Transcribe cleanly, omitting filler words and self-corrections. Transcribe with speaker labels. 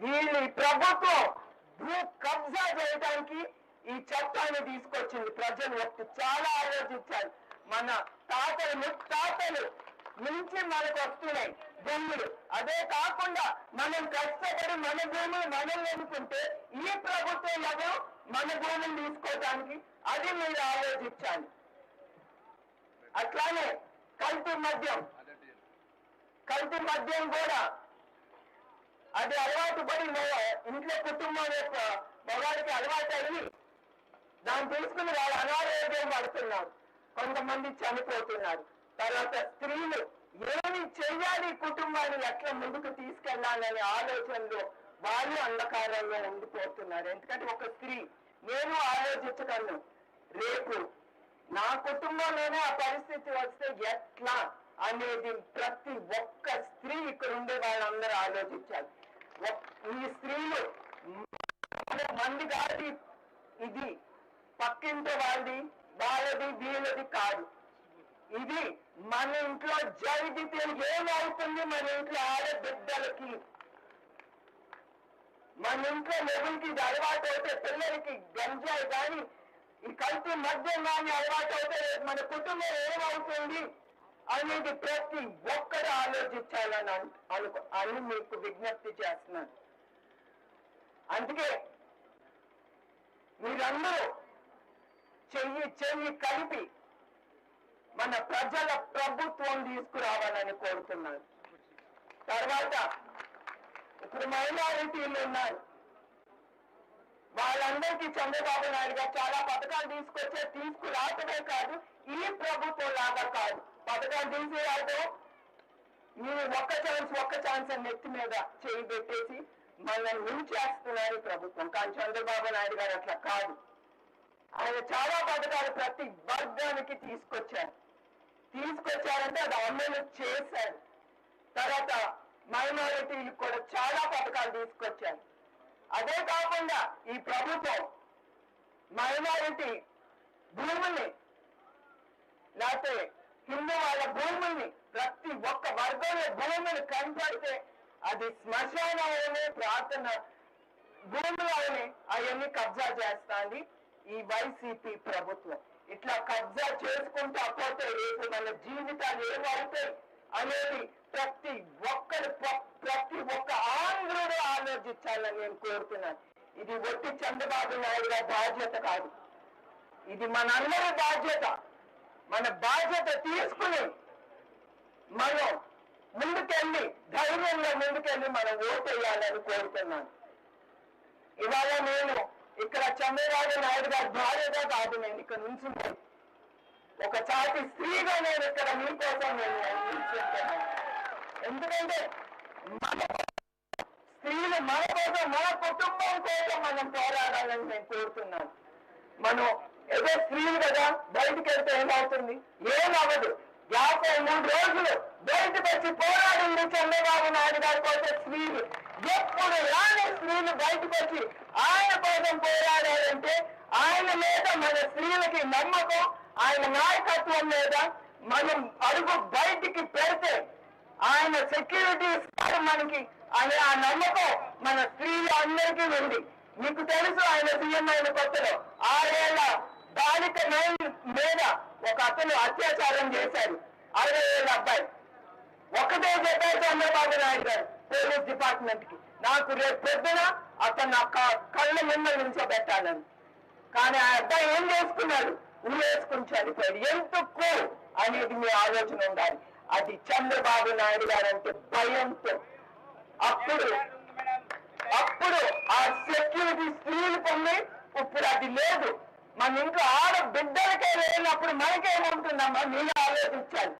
Speaker 1: వీళ్ళు ప్రభుత్వం భూ కబ్జా చేయడానికి ఈ చట్టాన్ని తీసుకొచ్చింది. ప్రజలు చాలా ఆలోచించాలి. మన తాతలు ముత్తాతలు నుంచి మనకు వస్తున్నాయి భూములు. అదే కాకుండా మనం కష్టపడి మన భూములు మనం ఎన్నుకుంటే ఈ ప్రభుత్వం ఎవరు మన భూమిని తీసుకోవడానికి? అది మీరు ఆలోచించాలి. అట్లానే కల్తీ మద్యం కూడా అది అలవాటు పడి ఇంట్లో కుటుంబం యొక్క మగాడికి అలవాటు అయ్యి దాన్ని తెలుసుకుని వాళ్ళు అనారోగ్యం పడుతున్నారు, కొంతమంది చనిపోతున్నారు. తర్వాత స్త్రీలు ఏమి చెయ్యాలి, కుటుంబాన్ని ఎట్లా ముందుకు తీసుకెళ్లాలనే ఆలోచనలో వాళ్ళు అంధకారంలో ఉండిపోతున్నారు. ఎందుకంటే ఒక స్త్రీ నేను ఆలోచించగలను, రేపు నా కుటుంబంలోనే ఆ పరిస్థితి వస్తే ఎట్లా అనేది ప్రతి ఒక్క స్త్రీ ఇక్కడ ఉండే వాళ్ళందరూ ఆలోచించాలి. ఈ స్త్రీలు మంది కాదు, ఇది పక్కింటి వాళ్ళది వీళ్ళది కాదు. ఇది మన ఇంట్లో జరిగితే ఏమవుతుంది, మన ఇంట్లో ఆడబిడ్డలకి, మన ఇంట్లో లెవెల్కి ఇది అలవాటు అవుతే పిల్లలకి గంజాయి కానీ ఈ కల్తీ మద్యం కానీ అలవాటు అవుతే మన కుటుంబం ఏమవుతుంది అనేది ప్రతి ఒక్కరు ఆలోచించాలని అని మీకు విజ్ఞప్తి చేస్తున్నాను. అందుకే మీరందరూ చెయ్యి కలిపి మన ప్రజల ప్రభుత్వం తీసుకురావాలని కోరుతున్నాను. తర్వాత ఇప్పుడు మైనారిటీలు ఉన్నారు, వాళ్ళందరికీ చంద్రబాబు నాయుడు గారు చాలా పథకాలు తీసుకురావటమే కాదు, ఈ ప్రభుత్వం లాగా కాదు. పథకాలు తీసుకురావటం మీరు ఒక్క ఛాన్స్ అని నెత్తి మీద చేయి పెట్టేసి మనల్ని ముంచేస్తున్నారు ప్రభుత్వం. కానీ చంద్రబాబు నాయుడు గారు అట్లా కాదు. ఆయన చాలా పథకాలు ప్రతి వర్గానికి తీసుకొచ్చారంటే అది అమలు చేశారు. తర్వాత మైనారిటీలకు కూడా చాలా పథకాలు తీసుకొచ్చారు. అదే కాకుండా ఈ ప్రభుత్వం మైనారిటీ భూముల్ని లేకపోతే హిందూ వాళ్ళ భూముల్ని ప్రతి ఒక్క వర్గంలో భూములు కనపడితే అది శ్మశానంలోనే ప్రార్థన భూములని అవన్నీ కబ్జా చేస్తాంది ఈ వైసీపీ ప్రభుత్వం. ఇట్లా కబ్జా చేసుకుంటూ పోతే రేపు మన జీవితాలు ఏమవుతాయి అనేది ప్రతి ఒక్క ఆంధ్రుడు ఆలోచించాలని నేను కోరుతున్నాను. ఇది ఒట్టి చంద్రబాబు నాయుడు గారి బాధ్యత కాదు, ఇది మనందరి బాధ్యత. మన బాధ్యత తీసుకుని మనం ధైర్యంగా ముందుకెళ్ళి మనం ఓటేయాలని కోరుతున్నాను. ఇవాళ నేను ఇక్కడ చంద్రబాబు నాయుడు గారి భార్యగా కాదు, నేను ఇక్కడ నుంచి ఒక చాటి స్త్రీగా నేను ఇక్కడ మీకోసం నేను నిల్చుంటున్నాను. ఎందుకంటే మన స్త్రీలు మన కోసం, మన కుటుంబం కోసం మనం పోరాడాలని నేను కోరుతున్నాను. మనం ఏదో స్త్రీలు కదా బయటికి వెళ్తే ఏమవుతుంది? ఏమవ్వదు. 53 రోజులు బయటకు వచ్చి పోరాడింది చంద్రబాబు నాయుడు గారి కోసం స్త్రీలు. ఎప్పుడు రాని స్త్రీలు బయటకు వచ్చి ఆయన కోసం పోరాడారంటే ఆయన మీద మన స్త్రీలకి నమ్మకం, ఆయన నాయకత్వం మీద మనం అడుగు బయటికి పెడితే ఆయన సెక్యూరిటీ ఇస్తారు మనకి అనే ఆ నమ్మకం మన స్త్రీలు అందరికీ ఉంది. మీకు తెలుసు, ఆయన సీఎం అయిన కొత్తలో 6 ఏళ్ల బాలిక మీద ఒక అతను అత్యాచారం చేశారు, 60 ఏళ్ల అబ్బాయి. ఒకటే చెప్పారు చంద్రబాబు నాయుడు గారు పోలీస్ డిపార్ట్మెంట్ కి, నాకు రేపు పొద్దున అతను నా కళ్ళ ముందు నిల్చోబెట్టాలని. కానీ ఆ అబ్బాయి ఏం చేసుకున్నాడు? ఉరేసుకుని చనిపోయాడు. ఎందుకు అనేది మీ ఆలోచన ఉండాలి. అది చంద్రబాబు నాయుడు గారు అంటే భయంతో. అప్పుడు ఆ సెక్యూరిటీ స్త్రీలు పొంది ఇప్పుడు అది లేదు. మన ఇంట్లో ఆడబిడ్డలకే లేనప్పుడు మనకేముంటుందమ్మా? మీరు ఆలోచించాలి.